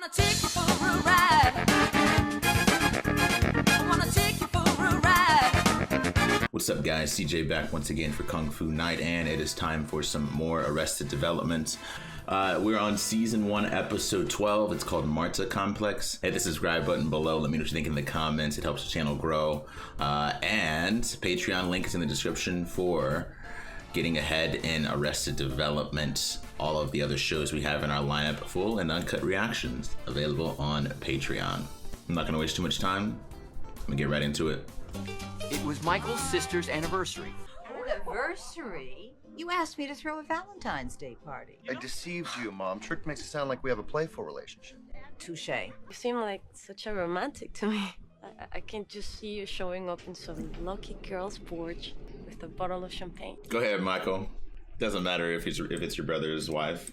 wanna take you for a ride. I wanna take you for a ride. What's up, guys? CJ back once again for Kung Fu Night, and it is time for some more Arrested Development. We're on season 1, episode 12. It's called Marta Complex. Hit the subscribe button below. Let me know what you think in the comments. It helps the channel grow. And Patreon link is in the description for getting ahead in Arrested Development. All of the other shows we have in our lineup, full and uncut reactions available on Patreon. I'm not gonna waste too much time. I'm gonna get right into it. It was Michael's sister's anniversary. Anniversary? You asked me to throw a Valentine's Day party. I deceived you, Mom. Trick makes it sound like we have a playful relationship. Touché. You seem like such a romantic to me. I can just see you showing up in some lucky girl's porch with a bottle of champagne. Go ahead, Michael. Doesn't matter if it's your brother's wife.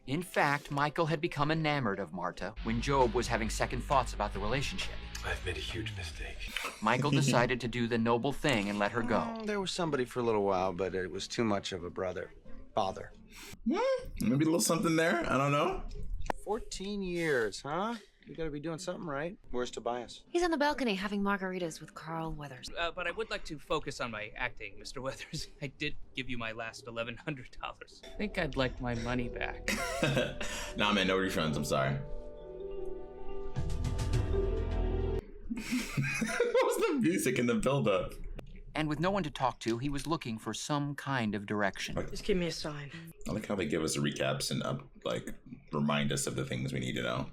In fact, Michael had become enamored of Marta when Job was having second thoughts about the relationship. I've made a huge mistake. Michael decided to do the noble thing and let her go. There was somebody for a little while, but it was too much of a father. Maybe a little something there. I don't know. 14 years, huh? You gotta be doing something right. Where's Tobias? He's on the balcony having margaritas with Carl Weathers. But I would like to focus on my acting, Mr. Weathers. I did give you my last $1,100. I think I'd like my money back. Nah, man, no refunds. I'm sorry. What was the music in the build-up? And with no one to talk to, he was looking for some kind of direction. Just give me a sign. I like how they give us the recaps and remind us of the things we need to know.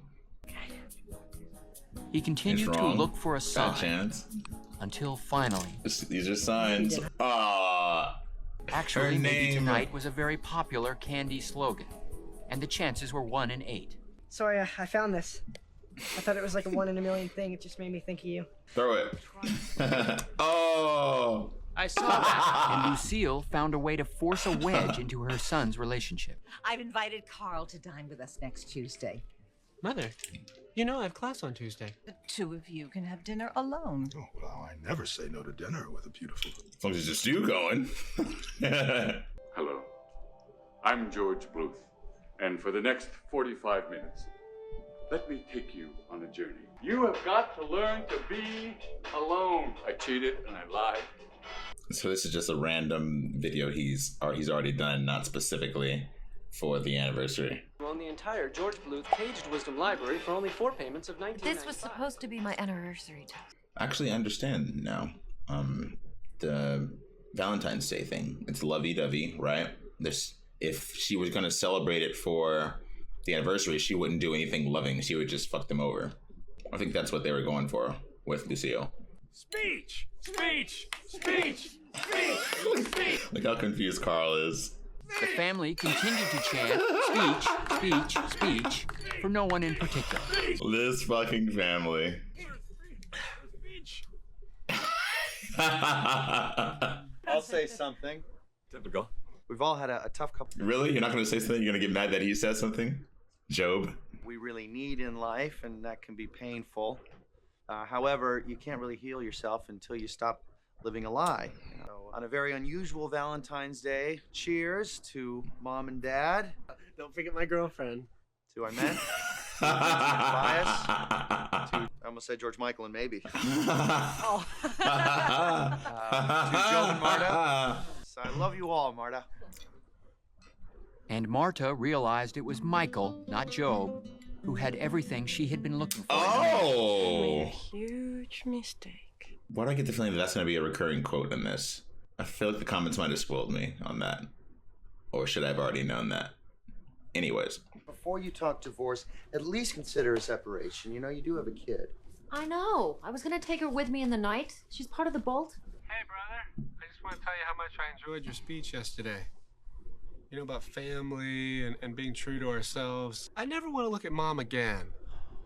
He continued to look for a sign. Bad chance. Until finally. These are signs. Ah. Actually, maybe tonight was a very popular candy slogan. And the chances were 1 in 8. Sorry, I found this. I thought it was like a 1 in a million thing. It just made me think of you. Throw it. Oh. I saw that. And Lucille found a way to force a wedge into her son's relationship. I've invited Carl to dine with us next Tuesday. Mother, you know I have class on Tuesday. The two of you can have dinner alone. Oh, well, I never say no to dinner with a beautiful... As long as it's just you going. Hello, I'm George Bluth, and for the next 45 minutes, let me take you on a journey. You have got to learn to be alone. I cheated and I lied. So this is just a random video he's already done, not specifically for the anniversary. On the entire George Bluth Caged Wisdom Library for only 4 payments of $19.95. This was supposed to be my anniversary toast. Actually, I understand now. The Valentine's Day thing. It's lovey-dovey, right? If she was going to celebrate it for the anniversary, she wouldn't do anything loving. She would just fuck them over. I think that's what they were going for with Lucille. Speech! Speech! Speech! Speech! Speech! Look how confused Carl is. The family continued to chant speech, speech, speech for no one in particular. This fucking family. I'll say something. Typical. We've all had a tough couple. Really? You're not going to say something? You're going to get mad that he says something? Job? We really need in life, and that can be painful. However, you can't really heal yourself until you stop living a lie. So, on a very unusual Valentine's Day, cheers to Mom and Dad. Don't forget my girlfriend. To our men. Tobias. To, I almost said George Michael and maybe. To Joe and Marta. So I love you all, Marta. And Marta realized it was Michael, not Job, who had everything she had been looking for. I made a Oh! huge mistake. Why do I get the feeling that that's going to be a recurring quote in this? I feel like the comments might have spoiled me on that. Or should I have already known that? Anyways. Before you talk divorce, at least consider a separation. You know, you do have a kid. I know. I was gonna take her with me in the night. She's part of the Bolt. Hey, brother. I just want to tell you how much I enjoyed your speech yesterday. You know, about family and being true to ourselves. I never want to look at Mom again.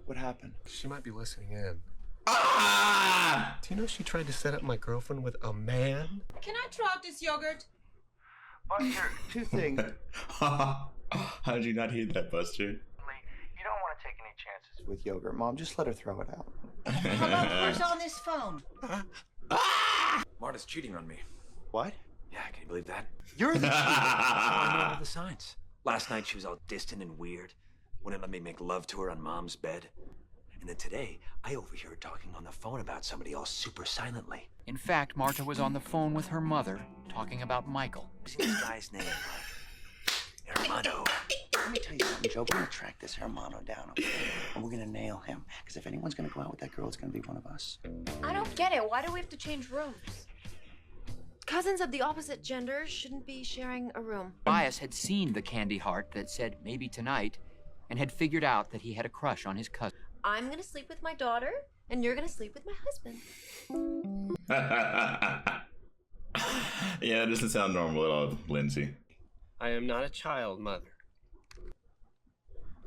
What happened? She might be listening in. Ah! Do you know she tried to set up my girlfriend with a man? Can I try out this yogurt? Buster, two things. How did you not hear that, Buster? You don't want to take any chances with yogurt. Mom, just let her throw it out. Hello, who's on this phone? Marta's cheating on me. What? Yeah, can you believe that? You're the cheater. I know all the signs. Last night she was all distant and weird. Wouldn't let me make love to her on Mom's bed. And then today, I overhear her talking on the phone about somebody all super silently. In fact, Marta was on the phone with her mother, talking about Michael. What's this guy's name? Hermano. Let me tell you something, Joe. We're gonna track this Hermano down, okay? And we're gonna nail him. Because if anyone's gonna go out with that girl, it's gonna be one of us. I don't get it. Why do we have to change rooms? Cousins of the opposite gender shouldn't be sharing a room. Bias had seen the candy heart that said maybe tonight and had figured out that he had a crush on his cousin. I'm gonna sleep with my daughter, and you're gonna sleep with my husband. Yeah, it doesn't sound normal at all, Lindsay. I am not a child, Mother.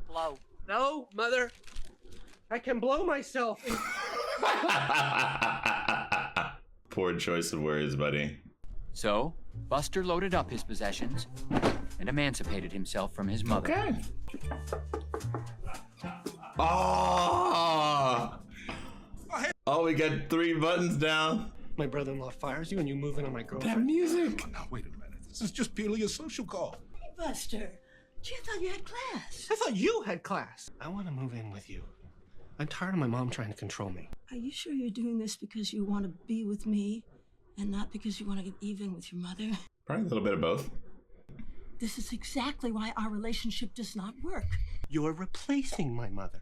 Blow. No, Mother. I can blow myself. Poor choice of words, buddy. So, Buster loaded up his possessions and emancipated himself from his mother. Okay. Oh! Oh, we got 3 buttons down. My brother-in-law fires you and you move in on my That girlfriend. music. Oh, now, wait a minute. This is just purely a social call. Buster, gee, I thought you had class. I thought you had class. I want to move in with you. I'm tired of my mom trying to control me. Are you sure you're doing this because you want to be with me and not because you want to get even with your mother? Probably a little bit of both. This is exactly why our relationship does not work. You're replacing my mother.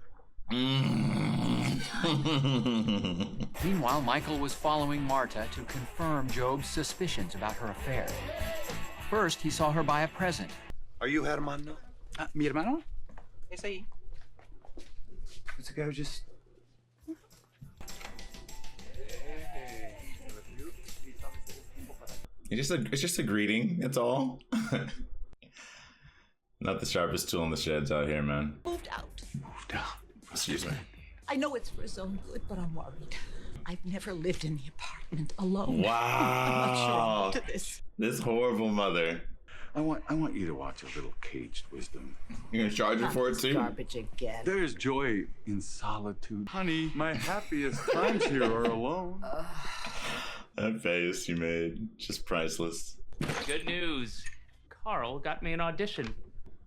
Meanwhile, Michael was following Marta to confirm Job's suspicions about her affair. First, he saw her buy a present. Are you Hermano? Mi hermano? Es ahí. It's a guy who just... It's just a greeting, that's all. Not the sharpest tool in the sheds out here, man. Moved out. Excuse me. I know it's for his own good, but I'm worried. I've never lived in the apartment alone. Wow. I'm not sure I'm up to this. This horrible mother. I want you to watch a little Caged Wisdom. You're gonna charge her for it too? Garbage again. There's joy in solitude. Honey, my happiest times here are alone. That face you made, just priceless. Good news. Carl got me an audition.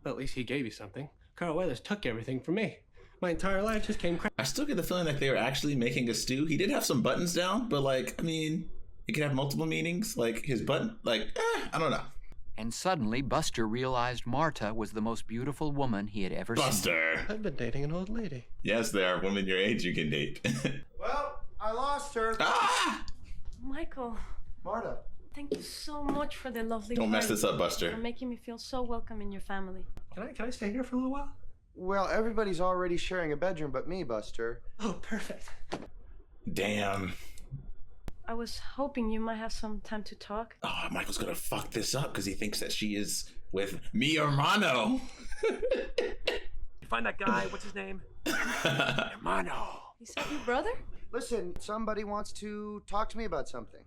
But at least he gave you something. Carl Weathers took everything from me. My entire life just came I still get the feeling like they were actually making a stew. He did have some buttons down, but like, I mean, it could have multiple meanings. Like his button, I don't know. And suddenly, Buster realized Marta was the most beautiful woman he had ever seen. Buster! I've been dating an old lady. Yes, there are women your age you can date. Well, I lost her. Ah! Michael, Marta. thank you so much for the lovely Don't mess party. this up, Buster. For making me feel so welcome in your family. Can I stay here for a little while? Well, everybody's already sharing a bedroom but me, Buster. Oh, perfect. Damn. I was hoping you might have some time to talk. Oh, Michael's gonna fuck this up because he thinks that she is with mi hermano. You find that guy, what's his name? Hermano. Is that your brother? Listen, somebody wants to talk to me about something.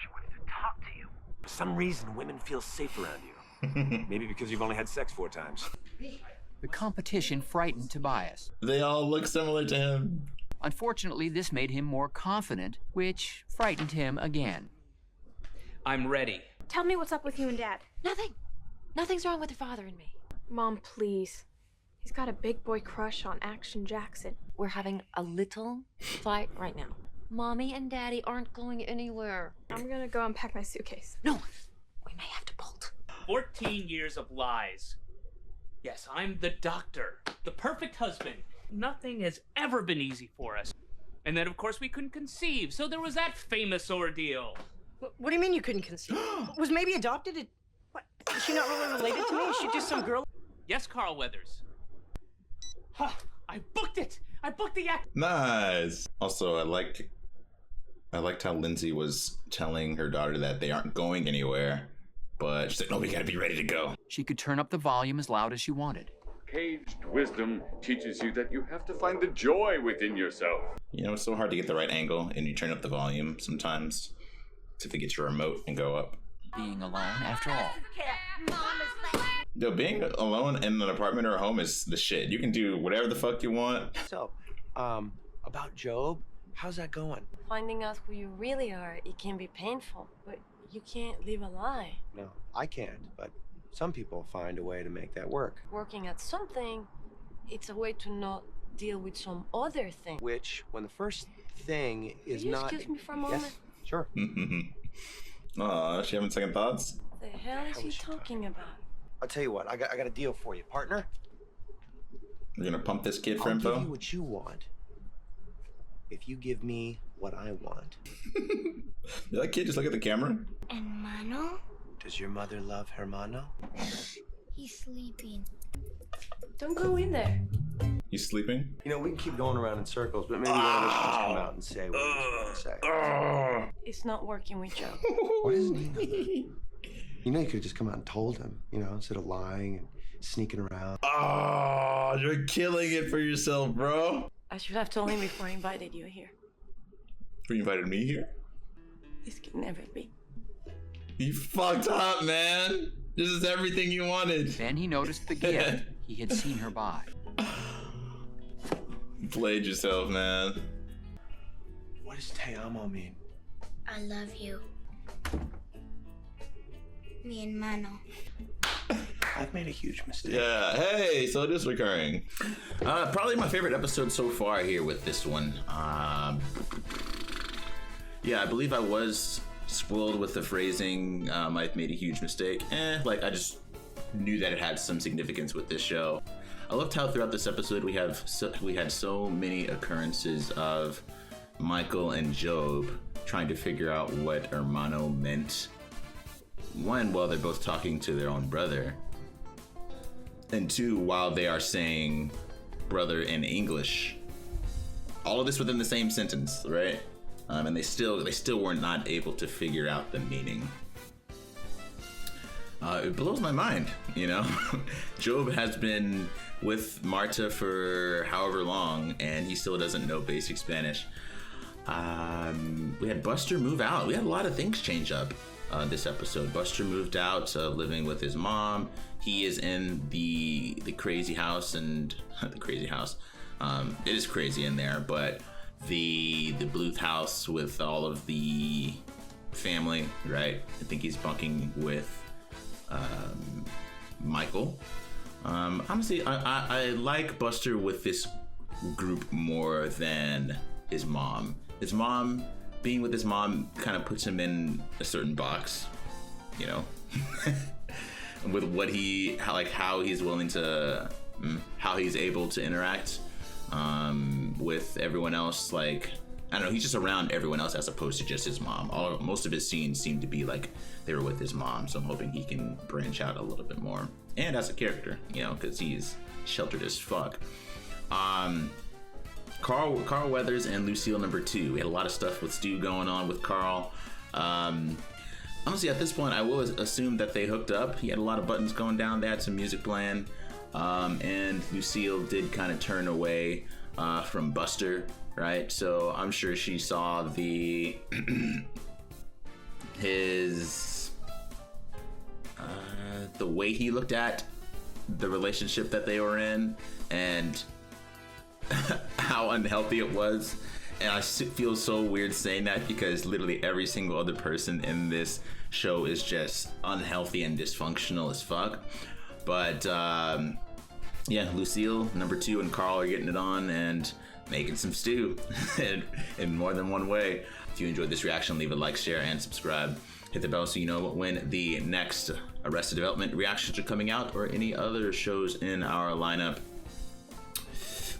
She wants to talk to you. For some reason, women feel safe around you. Maybe because you've only had sex 4 times. The competition frightened Tobias. They all look similar to him. Unfortunately, this made him more confident, which frightened him again. I'm ready. Tell me what's up with you and Dad. Nothing. Nothing's wrong with your father and me. Mom, please. He's got a big boy crush on Action Jackson. We're having a little fight right now. Mommy and Daddy aren't going anywhere. I'm gonna go unpack my suitcase. No, we may have to bolt. 14 years of lies. Yes, I'm the doctor, the perfect husband. Nothing has ever been easy for us. And then, of course, we couldn't conceive, so there was that famous ordeal. What do you mean you couldn't conceive? Was maybe adopted? What? Is she not really related to me? Is she just some girl? Yes, Carl Weathers. Huh, I booked it! I booked the act. Nice. Also, I liked how Lindsay was telling her daughter that they aren't going anywhere, but she's like, no, we gotta be ready to go. She could turn up the volume as loud as she wanted. Caged Wisdom teaches you that you have to find the joy within yourself. You know, it's so hard to get the right angle, and you turn up the volume sometimes. So if you get your remote and go up. Being alone, after all. Yo, being alone in an apartment or a home is the shit. You can do whatever the fuck you want. So, about Job, how's that going? Finding out who you really are, it can be painful, but you can't live a lie. No, I can't, but some people find a way to make that work. Working at something It's a way to not deal with some other thing. Which, when the first thing is Can you not. excuse me for a moment? Yes, sure. Aw, is she having second thoughts? The hell is he talking about? I'll tell you what, I got a deal for you, partner. You're gonna pump this kid for I'll info? give you what you want if you give me what I want. Did that kid just look at the camera? Hermano? Does your mother love Hermano? He's sleeping. Don't go in there. He's sleeping? You know, we can keep going around in circles, but maybe one of us should just come out and say what we want to say. It's not working with Joe. Why doesn't he know? You know, you could have just come out and told him, you know, instead of lying and sneaking around. Oh, you're killing it for yourself, bro. I should have told him before I invited you here. You invited me here? This can never be. You fucked up, man. This is everything you wanted. Then he noticed the gift he had seen her buy. You played yourself, man. What does te amo mean? I love you. Mi hermano. I've made a huge mistake. Yeah, hey, so it is recurring. Probably my favorite episode so far here with this one. Yeah, I believe I was spoiled with the phrasing, I've made a huge mistake. I just knew that it had some significance with this show. I loved how throughout this episode we had so many occurrences of Michael and Job trying to figure out what hermano meant. One, while they're both talking to their own brother, and two, while they are saying brother in English. All of this within the same sentence, right? And they still were not able to figure out the meaning. It blows my mind, you know? Job has been with Marta for however long, and he still doesn't know basic Spanish. We had Buster move out. We had a lot of things change up this episode. Buster moved out, living with his mom. He is in the crazy house, and the crazy house. It is crazy in there, but the Bluth house with all of the family, right? I think he's bunking with Michael. Honestly, I like Buster with this group more than his mom. His mom, being with his mom kind of puts him in a certain box, you know, with what how he's willing to, how he's able to interact with everyone else. Like, I don't know, he's just around everyone else as opposed to just his mom. Most of his scenes seem to be like they were with his mom, so I'm hoping he can branch out a little bit more. And as a character, you know, because he's sheltered as fuck. Carl Weathers and Lucille #2. We had a lot of stuff with Stu going on with Carl. Honestly, at this point, I will assume that they hooked up. He had a lot of buttons going down. They had some music playing. And Lucille did kind of turn away from Buster, right? So I'm sure she saw the way he looked at the relationship that they were in and how unhealthy it was. And I feel so weird saying that because literally every single other person in this show is just unhealthy and dysfunctional as fuck. But yeah, Lucille #2 and Carl are getting it on and making some stew in more than one way. If you enjoyed this reaction, leave a like, share, and subscribe. Hit the bell so you know when the next Arrested Development reactions are coming out or any other shows in our lineup.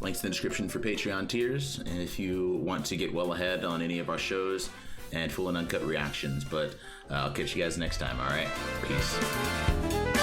Links in the description for Patreon tiers, and if you want to get well ahead on any of our shows and full and uncut reactions. But I'll catch you guys next time, all right? Peace.